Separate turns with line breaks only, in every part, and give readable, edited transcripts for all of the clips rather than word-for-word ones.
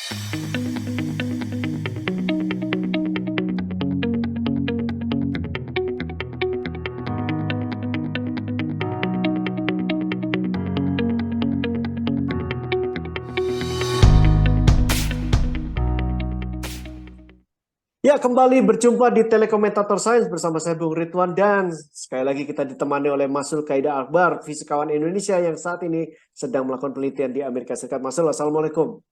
Ya, kembali berjumpa di Telekomentator Sains bersama saya Bung Ridwan dan sekali lagi kita ditemani oleh Masul Kaida Akbar, fisikawan Indonesia yang saat ini sedang melakukan penelitian di Amerika Serikat. Masul, Assalamualaikum.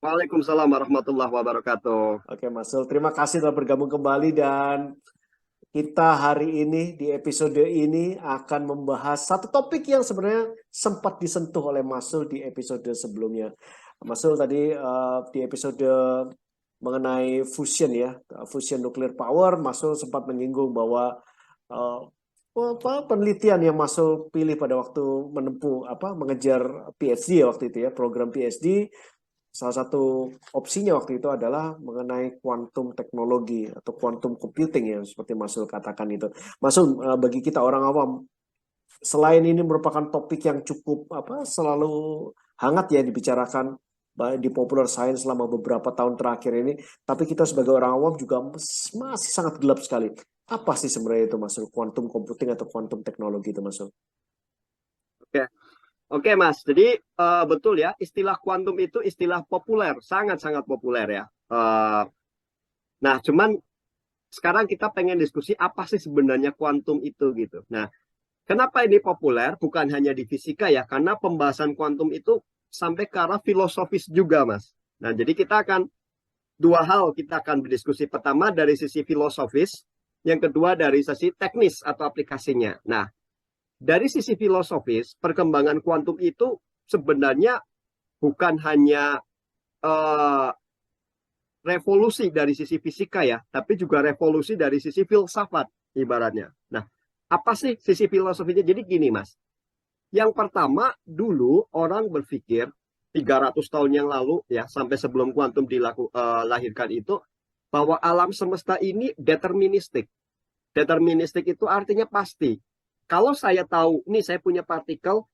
Waalaikumsalam warahmatullahi wabarakatuh.
Oke, Masul, terima kasih telah bergabung kembali dan kita hari ini di episode ini akan membahas satu topik yang sebenarnya sempat disentuh oleh Masul di episode sebelumnya. Masul tadi di episode mengenai fusion ya, fusion nuclear power, Masul sempat menyinggung bahwa penelitian yang Masul pilih pada waktu mengejar PhD ya waktu itu ya, program PhD, salah satu opsinya waktu itu adalah mengenai quantum teknologi atau quantum computing ya, seperti Masul katakan itu. Masul, bagi kita orang awam, selain ini merupakan topik yang cukup selalu hangat ya dibicarakan di popular science selama beberapa tahun terakhir ini, tapi kita sebagai orang awam juga masih sangat gelap sekali. Apa sih sebenarnya itu Masul, quantum computing atau quantum teknologi itu Masul?
Oke Mas, jadi betul ya, istilah kuantum itu istilah populer, sangat-sangat populer ya. Nah, cuman sekarang kita pengen diskusi apa sih sebenarnya kuantum itu gitu. Nah, kenapa ini populer? Bukan hanya di fisika ya, karena pembahasan kuantum itu sampai ke arah filosofis juga Mas. Nah, jadi kita akan dua hal kita akan berdiskusi. Pertama dari sisi filosofis, yang kedua dari sisi teknis atau aplikasinya. Nah, dari sisi filosofis, perkembangan kuantum itu sebenarnya bukan hanya revolusi dari sisi fisika ya, tapi juga revolusi dari sisi filsafat ibaratnya. Nah, apa sih sisi filosofinya? Jadi gini Mas, yang pertama dulu orang berpikir 300 tahun yang lalu ya, sampai sebelum kuantum dilahirkan itu, bahwa alam semesta ini deterministik. Deterministik itu artinya pasti. Kalau saya tahu, nih saya punya partikel,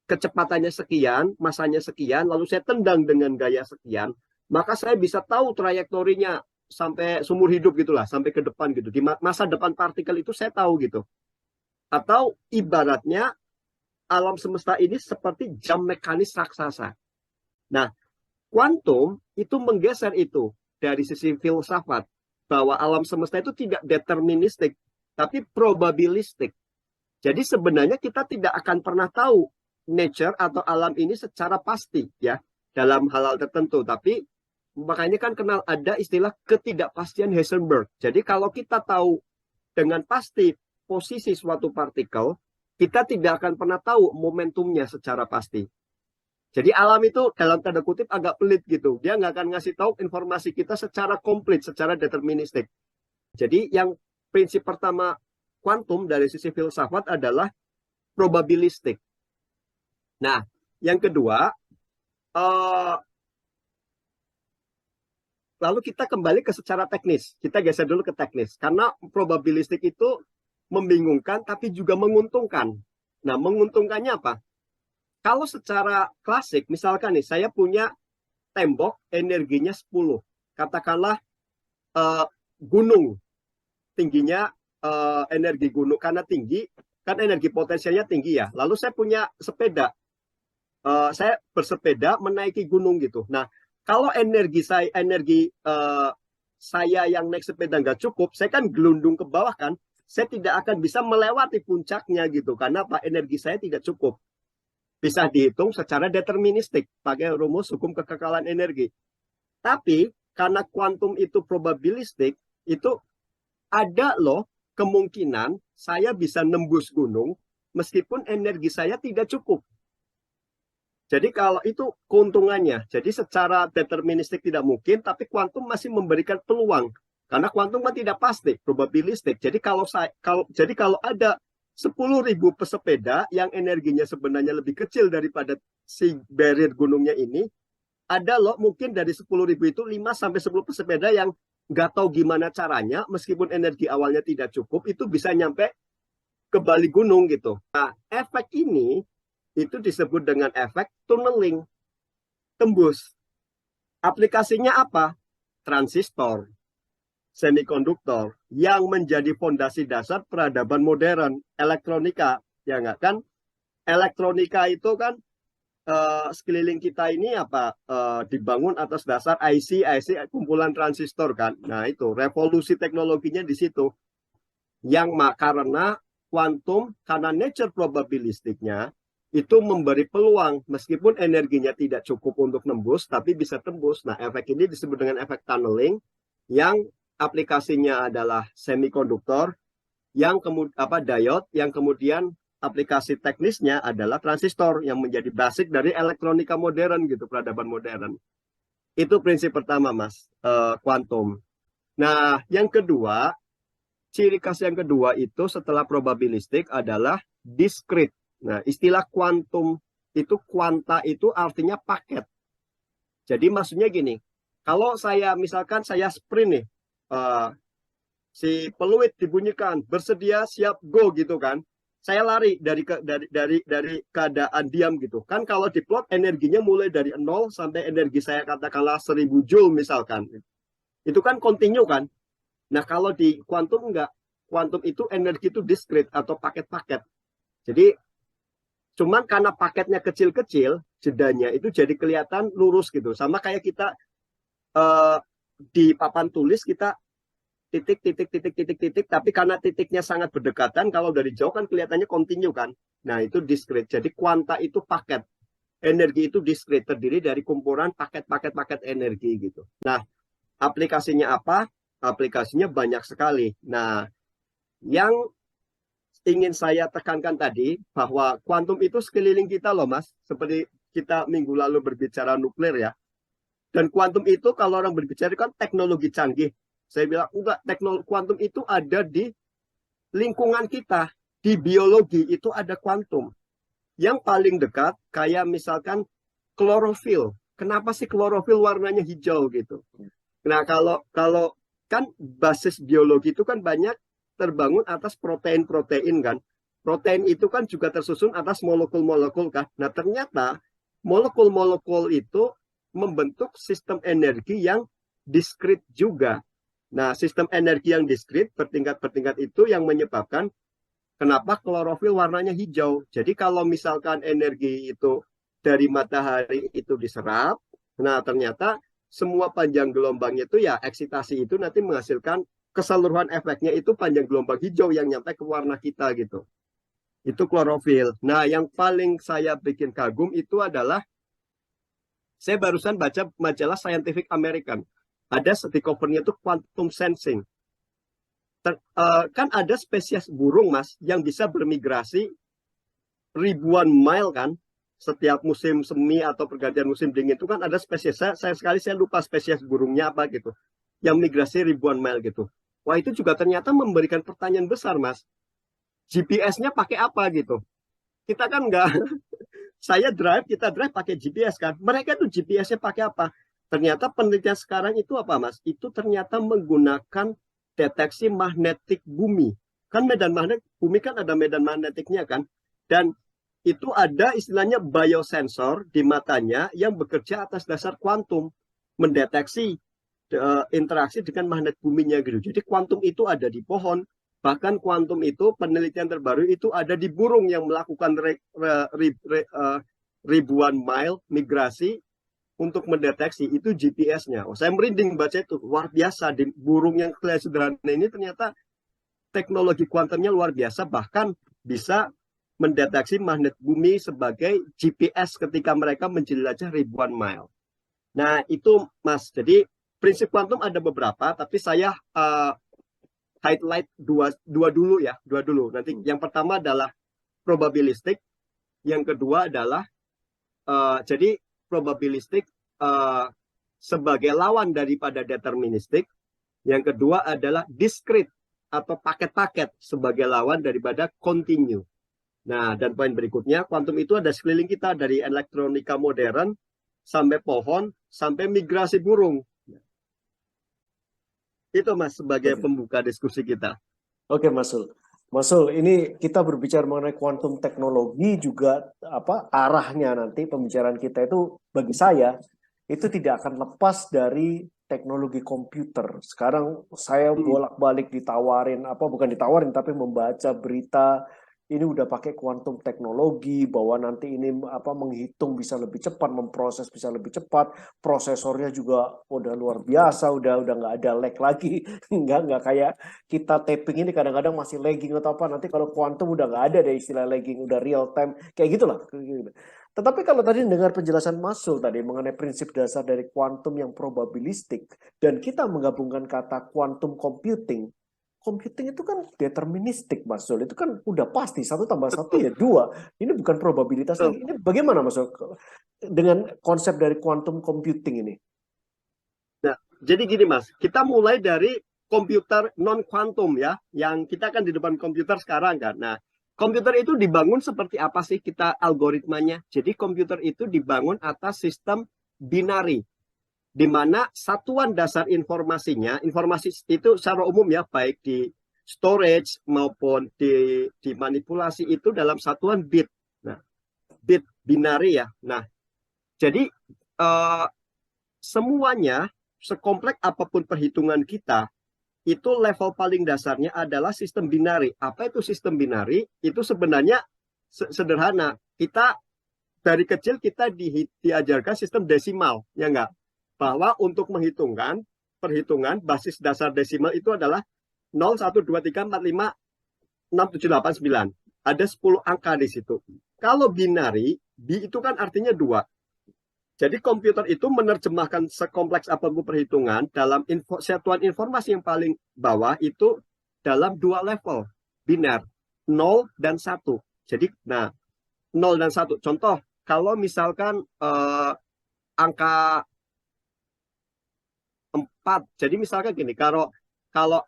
kecepatannya sekian, masanya sekian, lalu saya tendang dengan gaya sekian, maka saya bisa tahu trayektorinya sampai seumur hidup gitulah, sampai ke depan gitu. Di masa depan partikel itu saya tahu gitu. Atau ibaratnya alam semesta ini seperti jam mekanis raksasa. Nah, kuantum itu menggeser itu dari sisi filsafat, bahwa alam semesta itu tidak deterministik, tapi probabilistik. Jadi sebenarnya kita tidak akan pernah tahu nature atau alam ini secara pasti ya dalam hal-hal tertentu. Tapi makanya kan kenal ada istilah ketidakpastian Heisenberg. Jadi kalau kita tahu dengan pasti posisi suatu partikel, kita tidak akan pernah tahu momentumnya secara pasti. Jadi alam itu dalam tanda kutip agak pelit gitu. Dia nggak akan ngasih tahu informasi kita secara komplit, secara deterministik. Jadi yang prinsip pertama kuantum dari sisi filsafat adalah probabilistik. Nah, yang kedua, lalu kita kembali ke secara teknis. Kita geser dulu ke teknis. Karena probabilistik itu membingungkan tapi juga menguntungkan. Nah, menguntungkannya apa? Kalau secara klasik, misalkan nih, saya punya tembok energinya 10. Katakanlah gunung, tingginya energi gunung, karena tinggi, kan energi potensialnya tinggi ya. Lalu saya punya sepeda, saya bersepeda menaiki gunung gitu. Nah, kalau energi saya yang naik sepeda nggak cukup, saya kan gelundung ke bawah kan, saya tidak akan bisa melewati puncaknya gitu, karena apa? Energi saya tidak cukup. Bisa dihitung secara deterministik pakai rumus hukum kekekalan energi. Tapi karena kuantum itu probabilistik, itu ada loh kemungkinan saya bisa nembus gunung meskipun energi saya tidak cukup. Jadi kalau itu keuntungannya. Jadi secara deterministik tidak mungkin, tapi kuantum masih memberikan peluang. Karena kuantum kan tidak pasti, probabilistik. Jadi kalau ada 10.000 pesepeda yang energinya sebenarnya lebih kecil daripada si barrier gunungnya ini, ada loh mungkin dari 10.000 itu 5-10 pesepeda yang nggak tahu gimana caranya, meskipun energi awalnya tidak cukup, itu bisa nyampe ke balik gunung gitu. Nah, efek ini itu disebut dengan efek tunneling, tembus. Aplikasinya apa? Transistor, semikonduktor yang menjadi fondasi dasar peradaban modern, elektronika, ya nggak kan? Elektronika itu kan sekeliling kita ini apa dibangun atas dasar IC kumpulan transistor kan. Nah itu revolusi teknologinya di situ. Karena kuantum, karena nature probabilistiknya itu memberi peluang meskipun energinya tidak cukup untuk nembus, tapi bisa tembus. Nah efek ini disebut dengan efek tunneling yang aplikasinya adalah semikonduktor, yang kemudian diode, yang kemudian aplikasi teknisnya adalah transistor yang menjadi basic dari elektronika modern gitu, peradaban modern. Itu prinsip pertama, Mas, kuantum. Nah, yang kedua, ciri khas yang kedua itu setelah probabilistik adalah discrete. Nah, istilah kuantum itu kuanta itu artinya paket. Jadi maksudnya gini, kalau saya misalkan saya sprint nih, si peluit dibunyikan, bersedia siap go gitu kan. Saya lari dari keadaan diam gitu. Kan kalau diplot energinya mulai dari 0 sampai energi saya katakanlah 1000 joule misalkan. Itu kan continue kan. Nah, kalau di kuantum enggak. Kuantum itu energi itu discrete atau paket-paket. Jadi cuman karena paketnya kecil-kecil, jedanya itu jadi kelihatan lurus gitu. Sama kayak kita di papan tulis kita titik, tapi karena titiknya sangat berdekatan, kalau dari jauh kan kelihatannya continue kan. Nah, itu discrete. Jadi kuanta itu paket. Energi itu discrete, terdiri dari kumpulan paket-paket energi gitu. Nah, aplikasinya apa? Aplikasinya banyak sekali. Nah, yang ingin saya tekankan tadi, bahwa kuantum itu sekeliling kita loh, Mas. Seperti kita minggu lalu berbicara nuklir ya. Dan kuantum itu kalau orang berbicara kan teknologi canggih. Saya bilang, enggak, teknologi kuantum itu ada di lingkungan kita. Di biologi itu ada kuantum. Yang paling dekat, kayak misalkan klorofil. Kenapa sih klorofil warnanya hijau gitu? Nah, kalau kan basis biologi itu kan banyak terbangun atas protein-protein kan. Protein itu kan juga tersusun atas molekul-molekul kan. Nah, ternyata molekul-molekul itu membentuk sistem energi yang diskrit juga. Nah, sistem energi yang diskrit bertingkat-bertingkat itu yang menyebabkan kenapa klorofil warnanya hijau. Jadi kalau misalkan energi itu dari matahari itu diserap, nah ternyata semua panjang gelombangnya itu ya eksitasi itu nanti menghasilkan keseluruhan efeknya itu panjang gelombang hijau yang nyampe ke warna kita gitu. Itu klorofil. Nah, yang paling saya bikin kagum itu adalah saya barusan baca majalah Scientific American. Ada di covernya itu quantum sensing. Kan ada spesies burung, Mas, yang bisa bermigrasi ribuan mile kan. Setiap musim semi atau pergantian musim dingin itu kan ada spesies. Saya lupa spesies burungnya apa gitu. Yang migrasi ribuan mile gitu. Wah, itu juga ternyata memberikan pertanyaan besar, Mas. GPS-nya pakai apa gitu? Kita kan nggak, kita drive pakai GPS kan. Mereka tuh GPS-nya pakai apa? Ternyata penelitian sekarang itu apa, Mas? Itu ternyata menggunakan deteksi magnetik bumi. Kan medan magnet bumi kan ada medan magnetiknya kan. Dan itu ada istilahnya biosensor di matanya yang bekerja atas dasar kuantum, mendeteksi interaksi dengan magnet buminya gitu. Jadi kuantum itu ada di pohon, bahkan kuantum itu penelitian terbaru itu ada di burung yang melakukan ribuan mile migrasi untuk mendeteksi itu GPS-nya. Oh, saya merinding baca itu, luar biasa di burung yang kelihatan sederhana ini ternyata teknologi kuantumnya luar biasa, bahkan bisa mendeteksi magnet bumi sebagai GPS ketika mereka menjelajah ribuan mile. Nah, itu Mas. Jadi prinsip kuantum ada beberapa, tapi saya highlight dua dulu ya, dua dulu. Nanti yang pertama adalah probabilistik, yang kedua adalah jadi probabilistik sebagai lawan daripada deterministik, yang kedua adalah discrete atau paket-paket sebagai lawan daripada continue. Nah, dan poin berikutnya, kuantum itu ada sekeliling kita dari elektronika modern sampai pohon, sampai migrasi burung. Itu Mas sebagai pembuka diskusi kita.
Oke, Mas Sul. Mas Sul, ini kita berbicara mengenai kuantum teknologi juga arahnya nanti pembicaraan kita itu bagi saya itu tidak akan lepas dari teknologi komputer. Sekarang saya bolak-balik ditawarin, bukan ditawarin, tapi membaca berita ini udah pakai kuantum teknologi, bahwa nanti ini menghitung bisa lebih cepat, memproses bisa lebih cepat, prosesornya juga udah luar biasa, udah nggak ada lag lagi, nggak kayak kita tapping ini kadang-kadang masih lagging atau apa. Nanti kalau kuantum udah nggak ada deh istilah lagging, udah real time kayak gitulah. Tetapi kalau tadi dengar penjelasan Mas Sul tadi mengenai prinsip dasar dari kuantum yang probabilistik, dan kita menggabungkan kata quantum computing, computing itu kan deterministik, Mas Zul. Itu kan udah pasti 1+1 ya 2. Ini bukan probabilitas lagi. Ini bagaimana, Mas Zul, dengan konsep dari quantum computing ini?
Nah, jadi gini Mas, kita mulai dari komputer non kuantum ya, yang kita kan di depan komputer sekarang kan. Nah, komputer itu dibangun seperti apa sih kita algoritmanya? Jadi komputer itu dibangun atas sistem binari, di mana satuan dasar informasinya, informasi itu secara umum ya, baik di storage maupun di manipulasi itu dalam satuan bit. Nah, bit binari ya. Nah, jadi semuanya, sekompleks apapun perhitungan kita, itu level paling dasarnya adalah sistem binari. Apa itu sistem binari? Itu sebenarnya sederhana. Kita dari kecil kita diajarkan sistem desimal, ya enggak? Bahwa untuk menghitungkan perhitungan basis dasar desimal itu adalah 0, 1, 2, 3, 4, 5, 6, 7, 8, 9. Ada 10 angka di situ. Kalau binari, B itu kan artinya 2. Jadi komputer itu menerjemahkan sekompleks apapun perhitungan dalam satuan informasi yang paling bawah itu dalam 2 level binar, 0 dan 1. Jadi, nah, 0 dan 1. Contoh, kalau misalkan angka 4. Jadi misalkan gini, kalau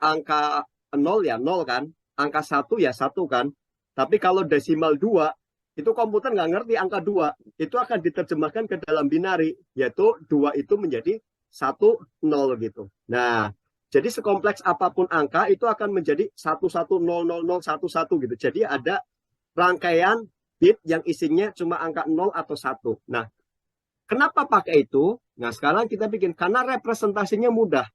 angka 0 ya 0 kan, angka 1 ya 1 kan. Tapi kalau desimal 2, itu komputer nggak ngerti angka 2. Itu akan diterjemahkan ke dalam binari, yaitu 2 itu menjadi 1, 0 gitu. Nah, jadi sekompleks apapun angka itu akan menjadi 1, 1, 0, 0, 0, 1, 1 gitu. Jadi ada rangkaian bit yang isinya cuma angka 0 atau 1. Nah, kenapa pakai itu? Nah, sekarang kita bikin, karena representasinya mudah.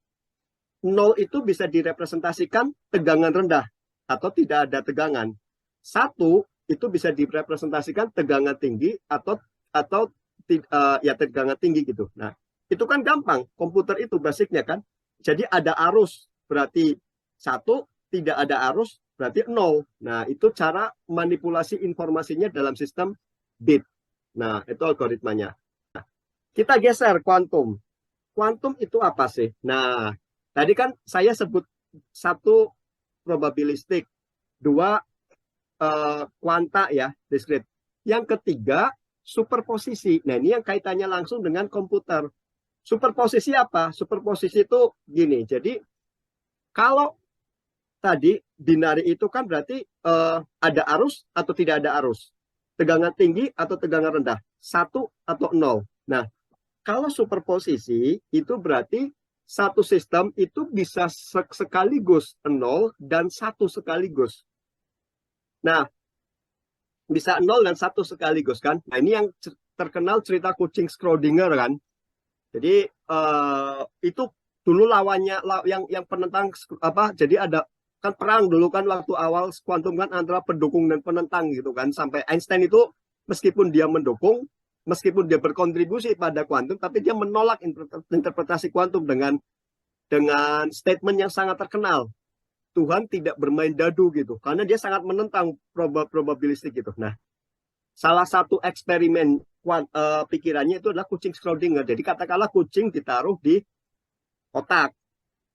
0 itu bisa direpresentasikan tegangan rendah atau tidak ada tegangan. 1 itu bisa direpresentasikan tegangan tinggi atau ya tegangan tinggi gitu. Nah, itu kan gampang. Komputer itu basicnya kan. Jadi ada arus berarti 1, tidak ada arus berarti 0. Nah, itu cara manipulasi informasinya dalam sistem bit. Nah, itu algoritmanya. Kita geser kuantum. Kuantum itu apa sih? Nah, tadi kan saya sebut 1 probabilistik, 2 kuanta ya, diskrit. Yang ketiga, superposisi. Nah, ini yang kaitannya langsung dengan komputer. Superposisi apa? Superposisi itu gini. Jadi, kalau tadi binari itu kan berarti ada arus atau tidak ada arus. Tegangan tinggi atau tegangan rendah. 1 atau 0. Nah, kalau superposisi itu berarti satu sistem itu bisa sekaligus 0 dan 1 sekaligus. Nah, bisa 0 dan 1 sekaligus kan. Nah, ini yang terkenal cerita kucing Schrödinger kan. Jadi itu dulu lawannya yang penentang apa? Jadi ada kan perang dulu kan waktu awal kuantum kan antara pendukung dan penentang gitu kan. Sampai Einstein itu meskipun dia mendukung, meskipun dia berkontribusi pada kuantum, tapi dia menolak interpretasi kuantum dengan statement yang sangat terkenal. Tuhan tidak bermain dadu gitu, karena dia sangat menentang probabilistik gitu. Nah, salah satu eksperimen pikirannya itu adalah kucing Schrödinger. Jadi katakanlah kucing ditaruh di otak.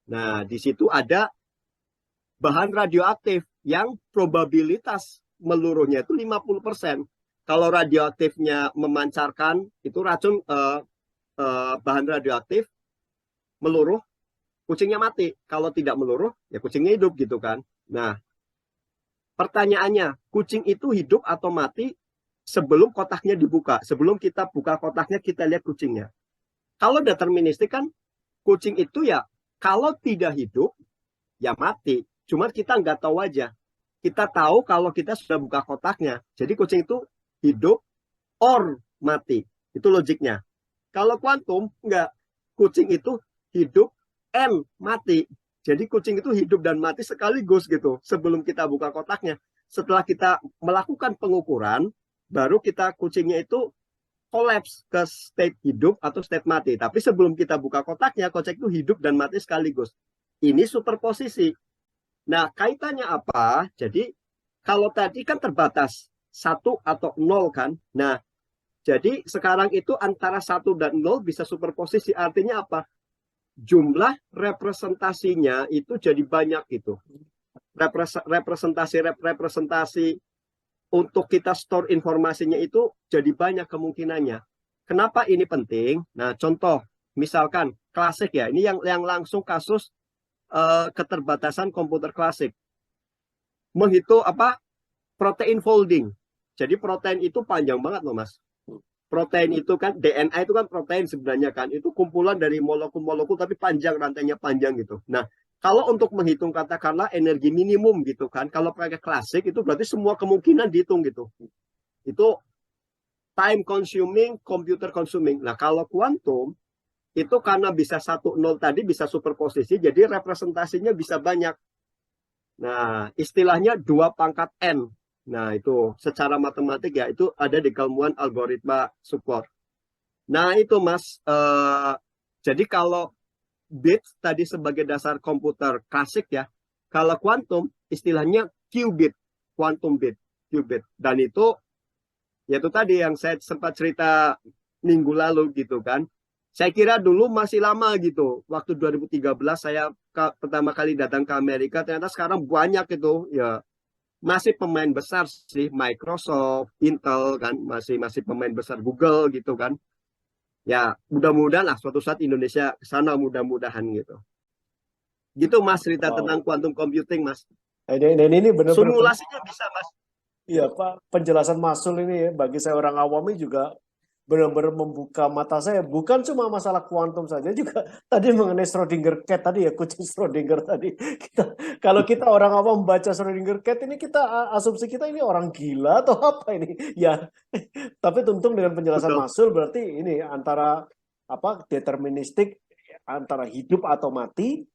Nah, di situ ada bahan radioaktif yang probabilitas meluruhnya itu 50%. Kalau radioaktifnya memancarkan, itu racun bahan radioaktif meluruh, kucingnya mati. Kalau tidak meluruh, ya kucingnya hidup gitu kan. Nah, pertanyaannya, kucing itu hidup atau mati sebelum kotaknya dibuka? Sebelum kita buka kotaknya, kita lihat kucingnya. Kalau deterministik kan, kucing itu ya, kalau tidak hidup, ya mati. Cuma kita nggak tahu aja. Kita tahu kalau kita sudah buka kotaknya. Jadi kucing itu hidup or mati. Itu logiknya. Kalau kuantum enggak. Kucing itu hidup and mati. Jadi kucing itu hidup dan mati sekaligus gitu sebelum kita buka kotaknya. Setelah kita melakukan pengukuran, baru kita kucingnya itu kolaps ke state hidup atau state mati. Tapi sebelum kita buka kotaknya, kucing itu hidup dan mati sekaligus. Ini superposisi. Nah, kaitannya apa? Jadi kalau tadi kan terbatas 1 atau 0 kan. Nah, jadi sekarang itu antara 1 dan 0 bisa superposisi. Artinya apa? Jumlah representasinya itu jadi banyak gitu. Representasi untuk kita store informasinya itu jadi banyak kemungkinannya. Kenapa ini penting? Nah, contoh misalkan klasik ya. Ini yang langsung kasus keterbatasan komputer klasik. Menghitung apa? Protein folding. Jadi protein itu panjang banget loh, Mas. Protein itu kan, DNA itu kan protein sebenarnya kan. Itu kumpulan dari molekul-molekul tapi panjang, rantainya panjang gitu. Nah, kalau untuk menghitung katakanlah energi minimum gitu kan, kalau pakai klasik itu berarti semua kemungkinan dihitung gitu. Itu time consuming, computer consuming. Nah, kalau kuantum itu karena bisa 1, 0 tadi bisa superposisi, jadi representasinya bisa banyak. Nah, istilahnya 2 pangkat N. Nah, itu secara matematik ya, itu ada di keilmuan algoritma support. Nah, itu Mas. Jadi kalau bit tadi sebagai dasar komputer klasik ya, kalau kuantum istilahnya qubit, quantum bit, qubit. Dan itu, yaitu tadi yang saya sempat cerita minggu lalu gitu kan. Saya kira dulu masih lama gitu. Waktu 2013 saya pertama kali datang ke Amerika, ternyata sekarang banyak itu ya. Masih pemain besar sih, Microsoft, Intel kan, masih pemain besar, Google gitu kan. Ya, mudah-mudahan lah suatu saat Indonesia ke sana, mudah-mudahan gitu. Gitu Mas, cerita tentang quantum computing Mas.
Dan ini benar-benar
Simulasinya bisa Mas.
iya Pak, penjelasan Masul ini ya, bagi saya orang awam ini juga benar-benar membuka mata saya. Bukan cuma masalah kuantum saja, juga tadi mengenai Schrödinger cat tadi ya, kucing Schrödinger tadi. Kalau kita orang awam membaca Schrödinger cat ini, kita asumsi kita ini orang gila atau apa ini? Ya, tapi tuntung dengan penjelasan
Betul.
Masul berarti ini antara apa deterministik, antara hidup atau mati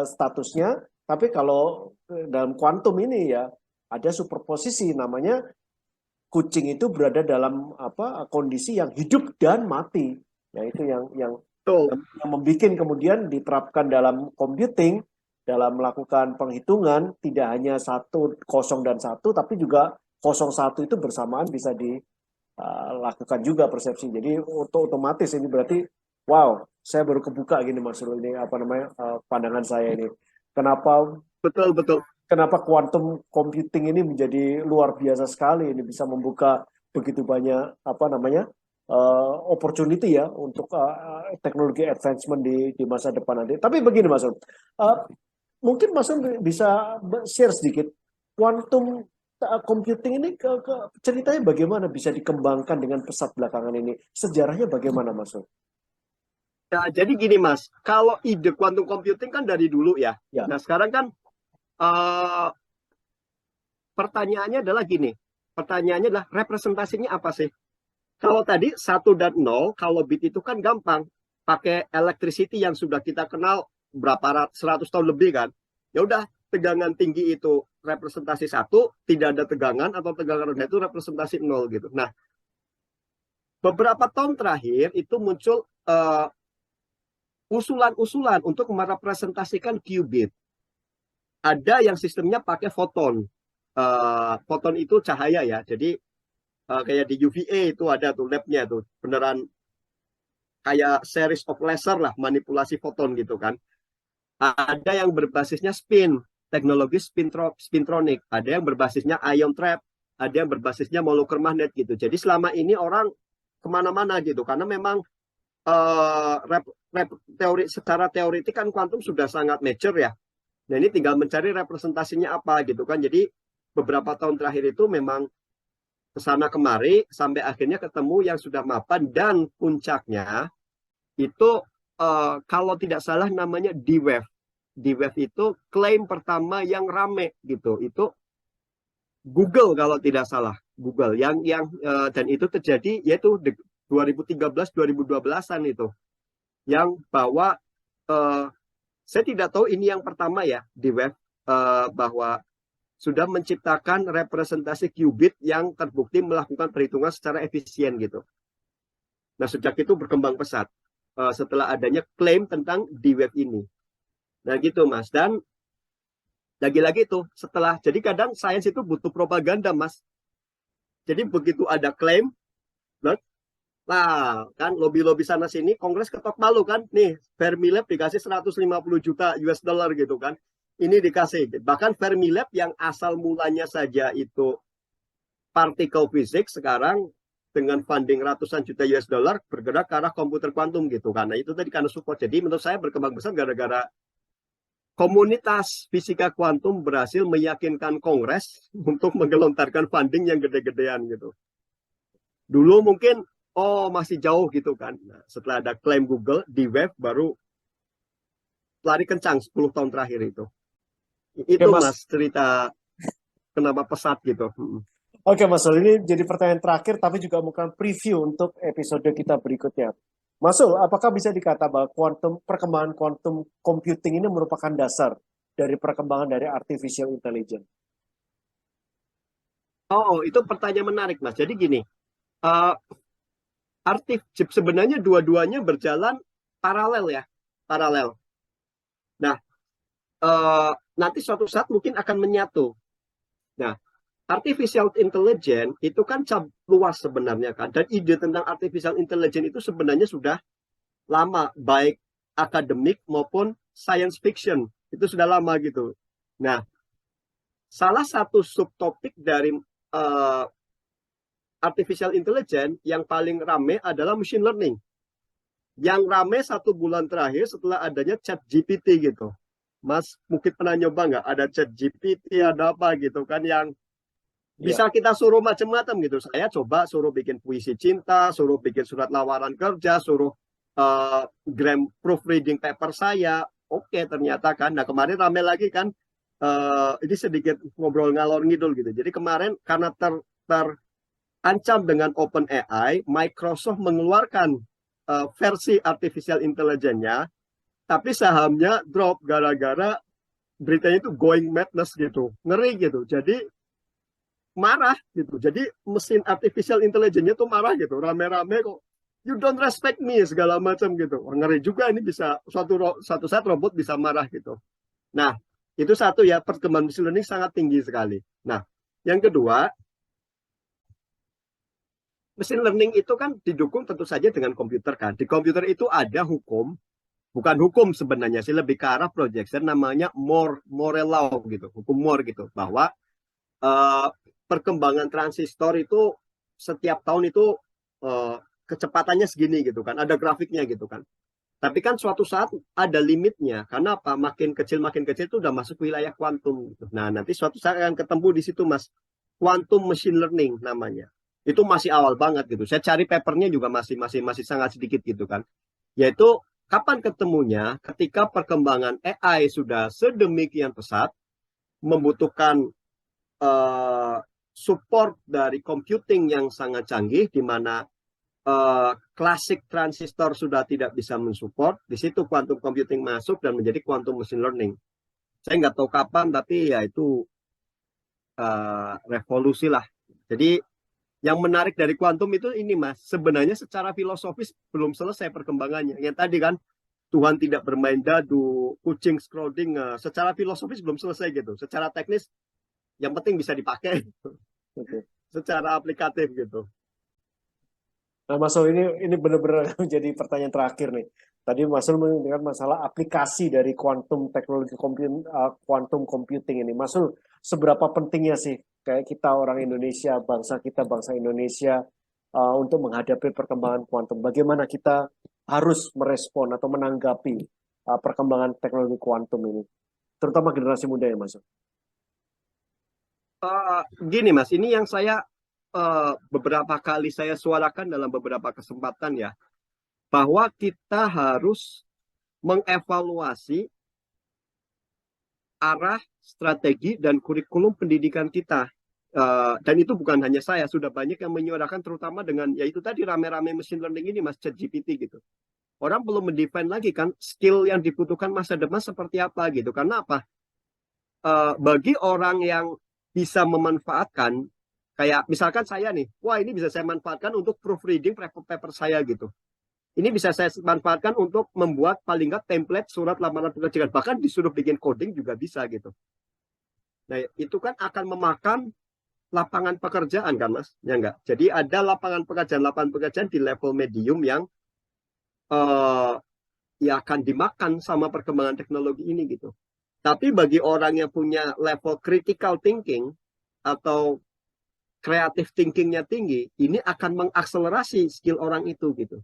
statusnya. Tapi kalau dalam kuantum ini ya ada superposisi, namanya kucing itu berada dalam kondisi yang hidup dan mati. Ya itu yang membuat kemudian diterapkan dalam computing, dalam melakukan penghitungan tidak hanya 1, 0 dan 1, tapi juga 0, 1 itu bersamaan bisa dilakukan juga persepsi. Jadi otomatis ini berarti wow, saya baru kebuka gini Mas Rul, ini pandangan saya ini. Kenapa quantum computing ini menjadi luar biasa sekali, ini bisa membuka begitu banyak opportunity ya untuk teknologi advancement di masa depan nanti. Tapi begini Mas, mungkin Mas bisa share sedikit quantum computing ini ceritanya bagaimana bisa dikembangkan dengan pesat belakangan ini, sejarahnya bagaimana Mas?
Ya, jadi gini Mas, kalau ide quantum computing kan dari dulu ya. Nah sekarang kan pertanyaannya adalah gini. Pertanyaannya adalah representasinya apa sih? Kalau tadi 1 dan 0, kalau bit itu kan gampang. Pakai electricity yang sudah kita kenal berapa 100 tahun lebih kan. Ya udah, tegangan tinggi itu representasi 1, tidak ada tegangan atau tegangan rendah itu representasi 0 gitu. Nah, beberapa tahun terakhir itu muncul usulan-usulan untuk merepresentasikan qubit. Ada yang sistemnya pakai foton. Foton itu cahaya ya. Jadi kayak di UVA itu ada tuh labnya tuh. Beneran kayak series of laser lah, manipulasi foton gitu kan. Ada yang berbasisnya spin, teknologi spintronic. Ada yang berbasisnya ion trap. Ada yang berbasisnya molekul magnet gitu. Jadi selama ini orang kemana-mana gitu. Karena memang secara teoritik kan kuantum sudah sangat mature ya. Nah ini tinggal mencari representasinya apa gitu kan. Jadi beberapa tahun terakhir itu memang kesana kemari sampai akhirnya ketemu yang sudah mapan, dan puncaknya itu kalau tidak salah namanya D-Wave. D-Wave itu klaim pertama yang rame gitu. Itu Google kalau tidak salah. Google yang dan itu terjadi yaitu 2013-2012an itu, yang bahwa saya tidak tahu ini yang pertama ya di web, bahwa sudah menciptakan representasi qubit yang terbukti melakukan perhitungan secara efisien gitu. Nah, sejak itu berkembang pesat setelah adanya klaim tentang D-Wave ini. Nah, gitu Mas. Dan lagi-lagi itu setelah, jadi kadang sains itu butuh propaganda Mas. Jadi begitu ada klaim, nah kan lobby-lobby sana sini, Kongres ketok palu kan, nih Fermilab dikasih 150 juta US dollar gitu kan. Ini dikasih, bahkan Fermilab yang asal mulanya saja itu partikel fisik, sekarang dengan funding ratusan juta US dollar bergerak ke arah komputer kuantum gitu. Karena itu tadi karena support. Jadi menurut saya berkembang besar gara-gara komunitas fisika kuantum berhasil meyakinkan Kongres untuk menggelontarkan funding yang gede-gedean gitu. Dulu mungkin masih jauh gitu kan. Nah, setelah ada klaim Google di web baru lari kencang 10 tahun terakhir itu. Itu Mas cerita kenapa pesat gitu.
Oke Mas Sul, ini jadi pertanyaan terakhir tapi juga bukan preview untuk episode kita berikutnya. Mas Sul, apakah bisa dikata bahwa perkembangan quantum computing ini merupakan dasar dari perkembangan dari artificial intelligence?
Oh, itu pertanyaan menarik Mas. Jadi gini, sebenarnya dua-duanya berjalan paralel ya, paralel. Nah, nanti suatu saat mungkin akan menyatu. Nah, artificial intelligence itu kan luas sebenarnya kan, dan ide tentang artificial intelligence itu sebenarnya sudah lama, baik akademik maupun science fiction, itu sudah lama gitu. Nah, salah satu subtopik dari artificial intelligence yang paling rame adalah machine learning. Yang rame 1 bulan terakhir setelah adanya chat GPT gitu. Mas mungkin pernah nyoba nggak ada chat GPT, ada apa gitu kan, yang bisa kita suruh macam-macam gitu. Saya coba suruh bikin puisi cinta, suruh bikin surat lamaran kerja, suruh proofreading paper saya. Oke, ternyata kan. Nah, kemarin rame lagi kan, ini sedikit ngobrol ngalor ngidul gitu. Jadi kemarin karena terancam dengan OpenAI, Microsoft mengeluarkan versi artificial intelligence-nya, tapi sahamnya drop gara-gara beritanya itu going madness gitu. Ngeri gitu. Jadi marah gitu. Jadi mesin artificial intelligence-nya tuh marah gitu. Rame-rame kok, you don't respect me segala macam gitu. Wah, ngeri juga ini, bisa suatu saat robot bisa marah gitu. Nah, itu satu ya, perkembangan machine learning sangat tinggi sekali. Nah, yang kedua, machine learning itu kan didukung tentu saja dengan komputer kan. Di komputer itu ada hukum, bukan hukum sebenarnya sih, lebih ke arah projection, namanya Moore law gitu, hukum Moore gitu, bahwa perkembangan transistor itu setiap tahun itu kecepatannya segini gitu kan, ada grafiknya gitu kan. Tapi kan suatu saat ada limitnya, karena apa? Makin kecil itu udah masuk wilayah kuantum gitu. Nah, nanti suatu saat akan ketemu di situ Mas, quantum machine learning namanya. Itu masih awal banget gitu. Saya cari papernya juga masih sangat sedikit gitu kan. Yaitu kapan ketemunya? Ketika perkembangan AI sudah sedemikian pesat, membutuhkan support dari computing yang sangat canggih, di mana klasik transistor sudah tidak bisa mensupport. Di situ quantum computing masuk dan menjadi quantum machine learning. Saya nggak tahu kapan, tapi ya itu revolusi lah. Jadi yang menarik dari kuantum itu ini Mas, sebenarnya secara filosofis belum selesai perkembangannya. Yang tadi kan, Tuhan tidak bermain dadu, kucing Schrödinger, secara filosofis belum selesai gitu. Secara teknis yang penting bisa dipakai. Secara aplikatif gitu.
Nah, Mas Sul, ini benar-benar menjadi pertanyaan terakhir nih. Tadi Mas Sul mengingat masalah aplikasi dari teknologi quantum computing ini. Mas Sul, seberapa pentingnya sih kayak kita orang Indonesia, bangsa Indonesia untuk menghadapi perkembangan kuantum? Bagaimana kita harus merespon atau menanggapi perkembangan teknologi kuantum ini, terutama generasi muda ya, Mas Sul?
Gini Mas, ini yang saya beberapa kali saya suarakan dalam beberapa kesempatan ya, bahwa kita harus mengevaluasi arah, strategi, dan kurikulum pendidikan kita. Dan itu bukan hanya saya, sudah banyak yang menyuarakan, terutama dengan yaitu tadi rame-rame machine learning ini, Mas, ChatGPT gitu. Orang belum mendefine lagi kan skill yang dibutuhkan masa depan seperti apa gitu. Karena apa? Bagi orang yang bisa memanfaatkan, kayak misalkan saya nih, wah ini bisa saya manfaatkan untuk proofreading paper saya gitu. Ini bisa saya manfaatkan untuk membuat paling nggak template surat lamaran pekerjaan. Bahkan disuruh bikin coding juga bisa gitu. Nah, itu kan akan memakan lapangan pekerjaan kan, Mas? Ya enggak? Jadi ada lapangan pekerjaan di level medium yang ya akan dimakan sama perkembangan teknologi ini gitu. Tapi bagi orang yang punya level critical thinking atau creative thinkingnya tinggi, ini akan mengakselerasi skill orang itu gitu.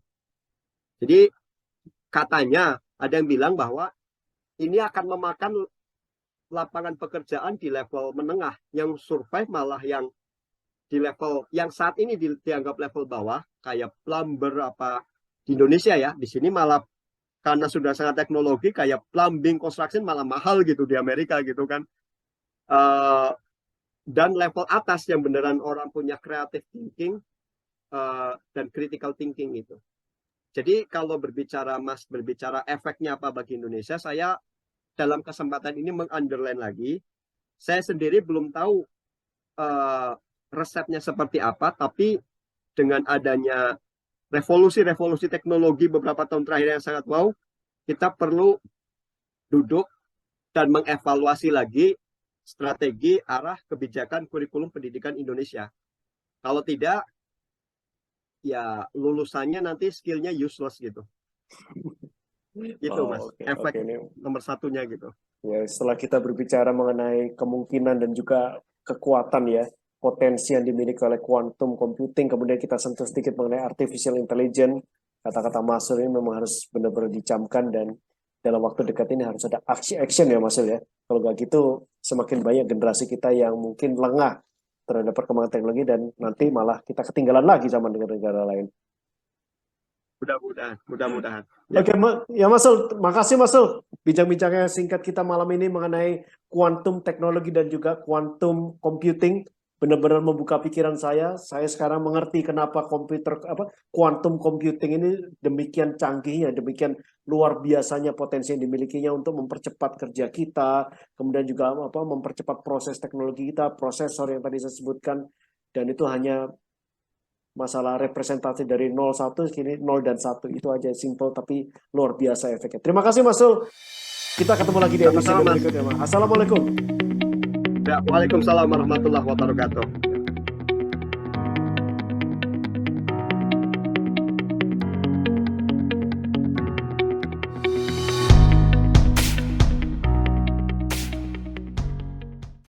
Jadi katanya ada yang bilang bahwa ini akan memakan lapangan pekerjaan di level menengah, yang survive malah yang di level yang saat ini dianggap level bawah, kayak plumber apa di Indonesia ya, di sini malah karena sudah sangat teknologi, kayak plumbing construction malah mahal gitu di Amerika gitu kan. Dan level atas yang beneran orang punya creative thinking dan critical thinking itu. Jadi kalau berbicara Mas, berbicara efeknya apa bagi Indonesia, saya dalam kesempatan ini meng-underline lagi, saya sendiri belum tahu resepnya seperti apa, tapi dengan adanya revolusi teknologi beberapa tahun terakhir yang sangat wow, kita perlu duduk dan mengevaluasi lagi strategi arah kebijakan kurikulum pendidikan Indonesia. Kalau tidak, ya lulusannya nanti skillnya useless gitu. Gitu Mas, efek
Ini
nomor satunya gitu.
ya, setelah kita berbicara mengenai kemungkinan dan juga kekuatan ya, potensi yang dimiliki oleh quantum computing, kemudian kita sentuh sedikit mengenai artificial intelligence, kata-kata Masel ini memang harus benar-benar dicamkan dan dalam waktu dekat ini harus ada action ya Masel ya. Kalau nggak gitu, semakin banyak generasi kita yang mungkin lengah terhadap perkembangan teknologi dan nanti malah kita ketinggalan lagi sama negara-negara lain.
Mudah-mudahan. Ya.
Oke, ya Masul, makasih Masul. Bincang-bincangnya singkat kita malam ini mengenai quantum teknologi dan juga quantum computing benar-benar membuka pikiran saya. Saya sekarang mengerti kenapa quantum computing ini demikian canggihnya, demikian luar biasanya potensi yang dimilikinya untuk mempercepat kerja kita, kemudian juga mempercepat proses teknologi kita, prosesor yang tadi saya sebutkan, dan itu hanya masalah representasi dari 01, kini 0 dan 1. Itu aja simple tapi luar biasa efeknya. Terima kasih Mas Sul. Kita ketemu lagi di episode berikutnya. Assalamualaikum.
Ya, waalaikumsalam warahmatullahi wabarakatuh.